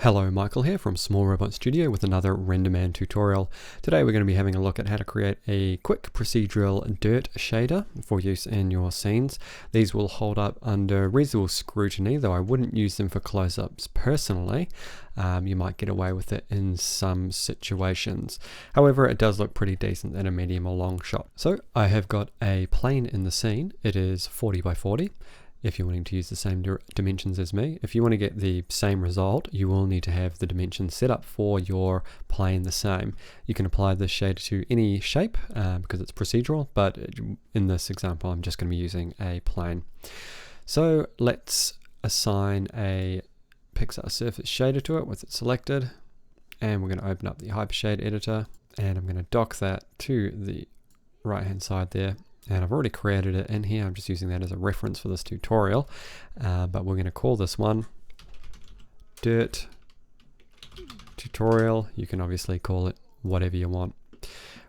Hello, Michael here from Small Robot Studio with another Renderman tutorial. Today we're going to be having a look at how to create a quick procedural dirt shader for use in your scenes. These will hold up under reasonable scrutiny, though I wouldn't use them for close-ups personally. You might get away with it in some situations. However, it does look pretty decent in a medium or long shot. So I have got a plane in the scene. It is 40 by 40. If you're wanting to use the same dimensions as me. If you want to get the same result, you will need to have the dimensions set up for your plane the same. You can apply this shader to any shape because it's procedural, but in this example, I'm just going to be using a plane. So let's assign a Pixar surface shader to it with it selected, and we're going to open up the Hypershade editor, and I'm going to dock that to the right hand side there. And I've already created it in here. I'm just using that as a reference for this tutorial. But we're going to call this one Dirt Tutorial. You can obviously call it whatever you want.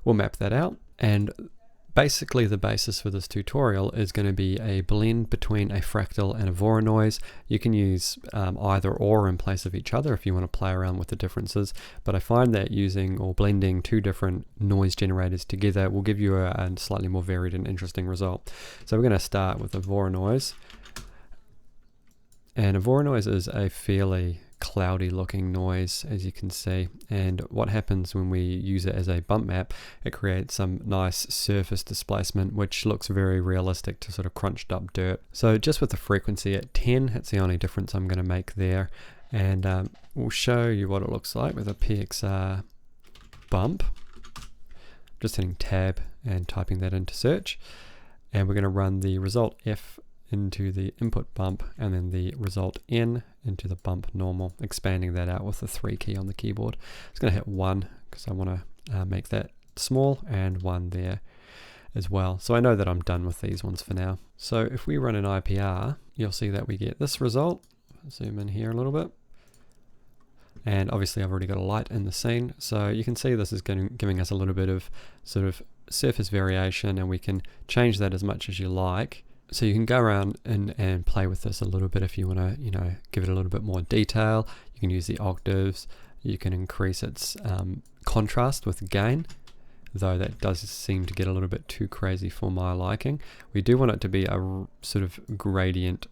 We'll map that out. And basically the basis for this tutorial is going to be a blend between a fractal and a voronoi. You can use either or in place of each other if you want to play around with the differences, but I find that using or blending two different noise generators together will give you a slightly more varied and interesting result. So we're going to start with a voronoi, and a voronoi is a fairly cloudy looking noise, as you can see, and what happens when we use it as a bump map, it creates some nice surface displacement which looks very realistic to sort of crunched up dirt. So just with the frequency at 10, that's the only difference I'm going to make there, and we'll show you what it looks like with a PXR bump. Just hitting tab and typing that into search, and we're going to run the result F into the input bump and then the result N into the bump normal, expanding that out with the 3 key on the keyboard. It's going to hit 1 because I want to make that small, and 1 there as well. So I know that I'm done with these ones for now. So if we run an IPR, you'll see that we get this result. Zoom in here a little bit. And obviously I've already got a light in the scene, so you can see this is giving us a little bit of sort of surface variation, and we can change that as much as you like. So you can go around and play with this a little bit if you want to, give it a little bit more detail. You can use the octaves. You can increase its contrast with gain, though that does seem to get a little bit too crazy for my liking. We do want it to be a sort of gradient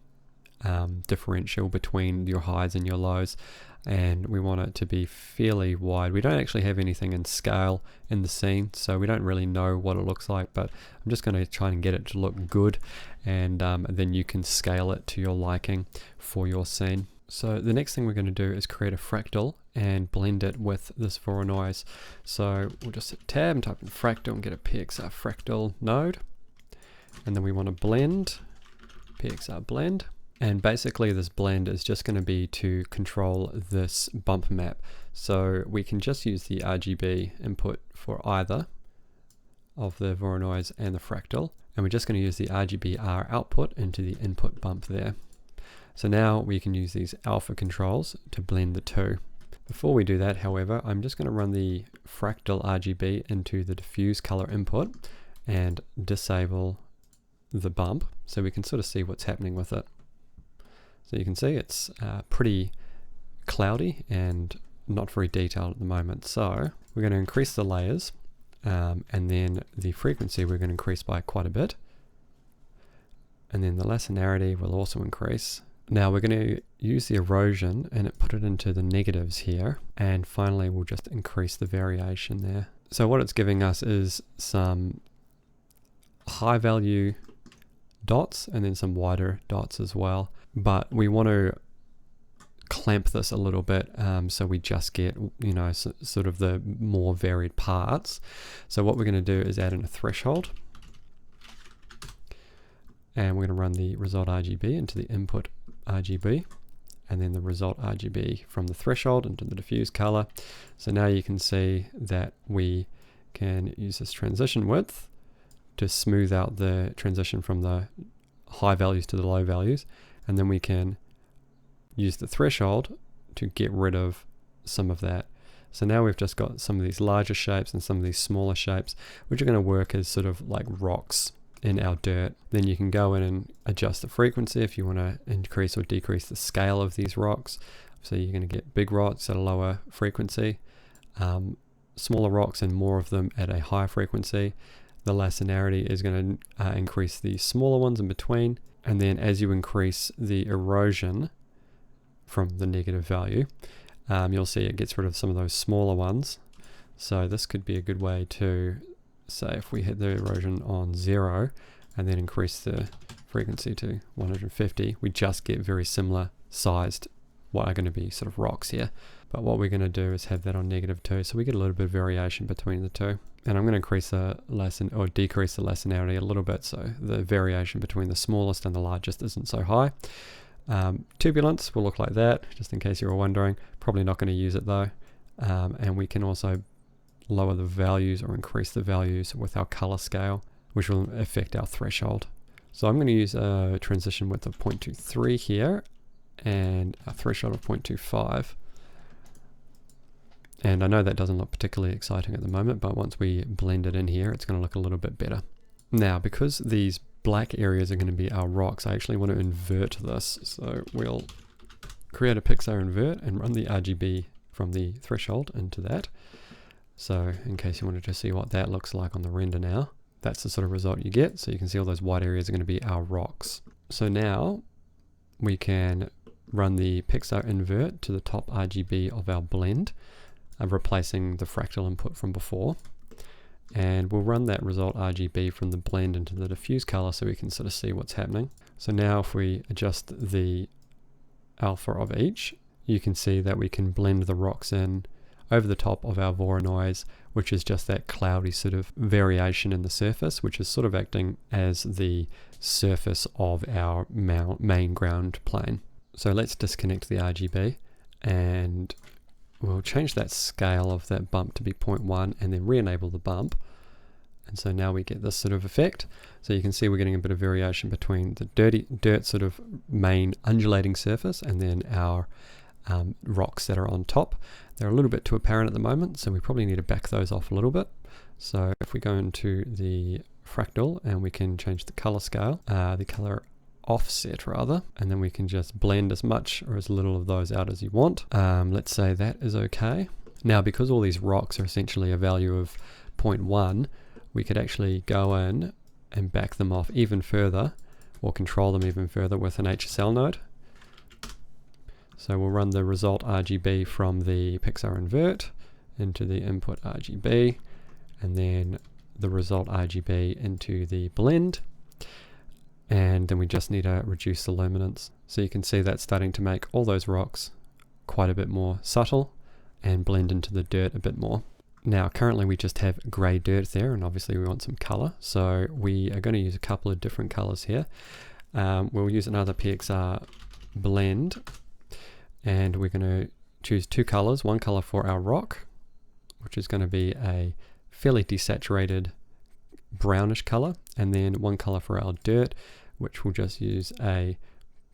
differential between your highs and your lows, and we want it to be fairly wide. We don't actually have anything in scale in the scene, so we don't really know what it looks like, but I'm just going to try and get it to look good, and then you can scale it to your liking for your scene. So the next thing we're going to do is create a fractal and blend it with this voronoi. So we'll just hit tab and type in fractal and get a PXR fractal node, and then we want to blend, PXR blend. And basically this blend is just going to be to control this bump map. So we can just use the RGB input for either of the voronoi and the fractal. And we're just going to use the RGBR output into the input bump there. So now we can use these alpha controls to blend the two. Before we do that, however, I'm just going to run the fractal RGB into the diffuse color input and disable the bump so we can sort of see what's happening with it. So you can see it's pretty cloudy and not very detailed at the moment. So we're going to increase the layers, and then the frequency we're going to increase by quite a bit. And then the linearity will also increase. Now we're going to use the erosion and put it into the negatives here. And finally we'll just increase the variation there. So what it's giving us is some high value dots and then some wider dots as well. But we want to clamp this a little bit so we just get, sort of the more varied parts. So what we're going to do is add in a threshold. And we're going to run the result RGB into the input RGB. And then the result RGB from the threshold into the diffuse color. So now you can see that we can use this transition width to smooth out the transition from the high values to the low values. And then we can use the threshold to get rid of some of that. So now we've just got some of these larger shapes and some of these smaller shapes, which are going to work as sort of like rocks in our dirt. Then you can go in and adjust the frequency if you want to increase or decrease the scale of these rocks. So you're going to get big rocks at a lower frequency, smaller rocks and more of them at a higher frequency. The lacinarity is going to increase the smaller ones in between, and then as you increase the erosion from the negative value, you'll see it gets rid of some of those smaller ones. So this could be a good way to say, if we hit the erosion on 0 and then increase the frequency to 150, we just get very similar sized what are going to be sort of rocks here. But what we're going to do is have that on -2, so we get a little bit of variation between the two. And I'm going to increase the decrease the lacinarity a little bit, so the variation between the smallest and the largest isn't so high. Turbulence will look like that, just in case you were wondering. Probably not going to use it though. And we can also lower the values or increase the values with our color scale, which will affect our threshold. So I'm going to use a transition width of 0.23 here and a threshold of 0.25. And I know that doesn't look particularly exciting at the moment, but once we blend it in here, it's going to look a little bit better. Now, because these black areas are going to be our rocks, I actually want to invert this. So we'll create a Pixar invert and run the RGB from the threshold into that. So in case you wanted to see what that looks like on the render now, that's the sort of result you get. So you can see all those white areas are going to be our rocks. So now we can run the Pixar invert to the top RGB of our blend, replacing the fractal input from before. And we'll run that result RGB from the blend into the diffuse color so we can sort of see what's happening. So now if we adjust the alpha of each, you can see that we can blend the rocks in over the top of our voronoi, which is just that cloudy sort of variation in the surface, which is sort of acting as the surface of our main ground plane. So let's disconnect the RGB and we'll change that scale of that bump to be 0.1 and then re-enable the bump. And so now we get this sort of effect. So you can see we're getting a bit of variation between the dirt sort of main undulating surface and then our rocks that are on top. They're a little bit too apparent at the moment, so we probably need to back those off a little bit. So if we go into the fractal and we can change the color scale, the color offset rather, and then we can just blend as much or as little of those out as you want. Let's say that is okay. Now, because all these rocks are essentially a value of 0.1, we could actually go in and back them off even further or control them even further with an HSL node. So we'll run the result RGB from the Pixar invert into the input RGB, and then the result RGB into the blend. And then we just need to reduce the luminance. So you can see that's starting to make all those rocks quite a bit more subtle and blend into the dirt a bit more. Now currently we just have grey dirt there, and obviously we want some colour. So we are going to use a couple of different colours here. We'll use another PXR blend, and we're going to choose two colours. One colour for our rock, which is going to be a fairly desaturated brownish colour, and then one colour for our dirt, which will just use a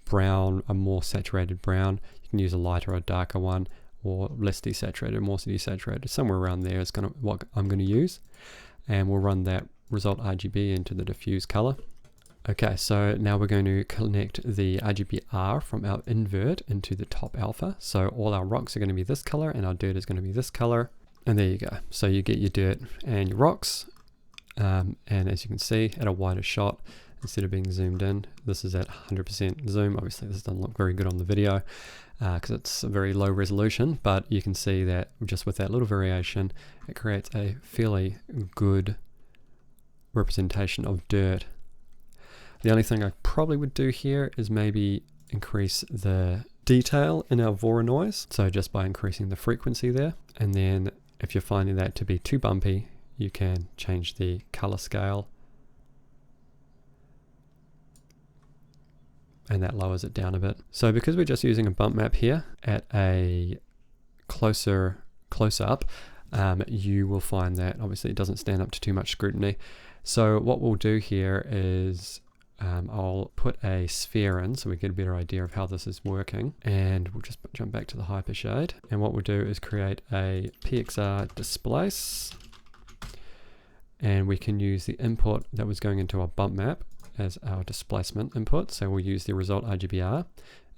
brown, a more saturated brown. You can use a lighter or darker one, or less desaturated, more desaturated. Somewhere around there is kind of what I'm going to use. And we'll run that result RGB into the diffuse colour. Okay, so now we're going to connect the RGBR from our invert into the top alpha. So all our rocks are going to be this color and our dirt is going to be this color. And there you go. So you get your dirt and your rocks. And as you can see, at a wider shot, instead of being zoomed in, this is at 100% zoom. Obviously this doesn't look very good on the video because it's a very low resolution, but you can see that just with that little variation, it creates a fairly good representation of dirt. The only thing I probably would do here is maybe increase the detail in our voronoi. So just by increasing the frequency there. And then if you're finding that to be too bumpy, you can change the color scale. And that lowers it down a bit. So because we're just using a bump map here at a close up, you will find that obviously it doesn't stand up to too much scrutiny. So what we'll do here is I'll put a sphere in so we get a better idea of how this is working, and we'll just jump back to the hypershade, and what we'll do is create a PXR displace, and we can use the input that was going into our bump map as our displacement input. So we'll use the result RGBR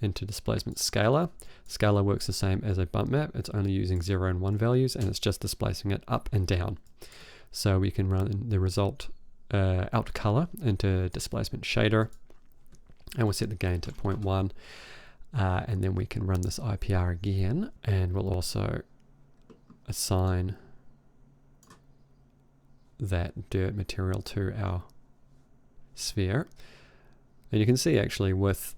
into displacement scalar. Scalar works the same as a bump map. It's only using 0 and 1 values, and it's just displacing it up and down. So we can run the result out color into displacement shader, and we'll set the gain to 0.1, and then we can run this IPR again, and we'll also assign that dirt material to our sphere. And you can see actually with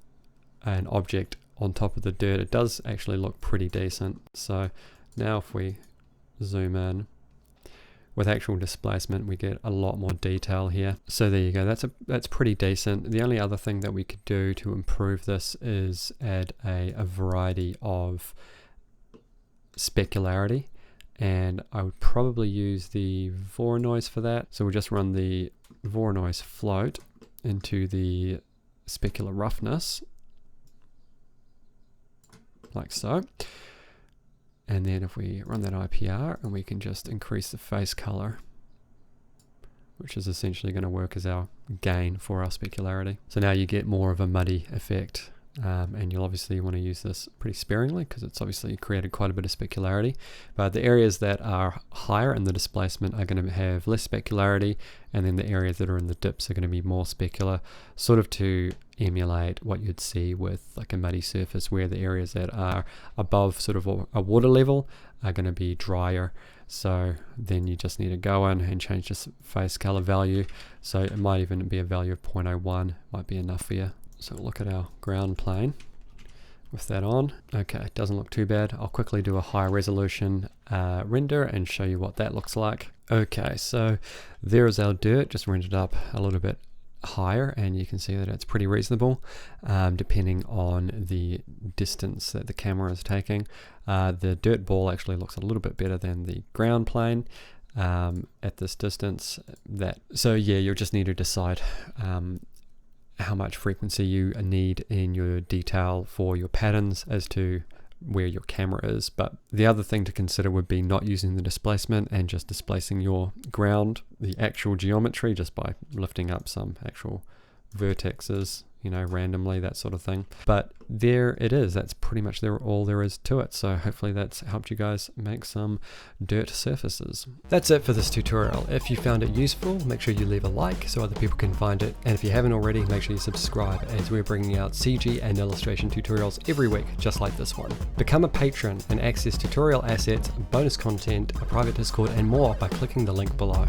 an object on top of the dirt, it does actually look pretty decent. So now if we zoom in with actual displacement, we get a lot more detail here. So there you go, that's pretty decent. The only other thing that we could do to improve this is add a variety of specularity, and I would probably use the voronoi for that. So we'll just run the voronoi float into the specular roughness, like so. And then if we run that IPR, and we can just increase the face color, which is essentially going to work as our gain for our specularity. So now you get more of a muddy effect. And you'll obviously want to use this pretty sparingly because it's obviously created quite a bit of specularity. But the areas that are higher in the displacement are going to have less specularity, and then the areas that are in the dips are going to be more specular, sort of to emulate what you'd see with like a muddy surface, where the areas that are above sort of a water level are going to be drier. So then you just need to go in and change this face color value. So it might even be a value of 0.01, might be enough for you. So look at our ground plane with that on. Okay, it doesn't look too bad. I'll quickly do a high resolution render and show you what that looks like. Okay, so there is our dirt, just rendered up a little bit higher, and you can see that it's pretty reasonable depending on the distance that the camera is taking. The dirt ball actually looks a little bit better than the ground plane at this distance. So yeah, you'll just need to decide how much frequency you need in your detail for your patterns as to where your camera is. But the other thing to consider would be not using the displacement and just displacing your ground, the actual geometry, just by lifting up some actual vertexes, you know, randomly, that sort of thing. But there it is. That's pretty much all there is to it. So hopefully that's helped you guys make some dirt surfaces. That's it for this tutorial. If you found it useful, make sure you leave a like so other people can find it. And if you haven't already, make sure you subscribe, as we're bringing out CG and illustration tutorials every week, just like this one. Become a patron and access tutorial assets, bonus content, a private Discord, and more by clicking the link below.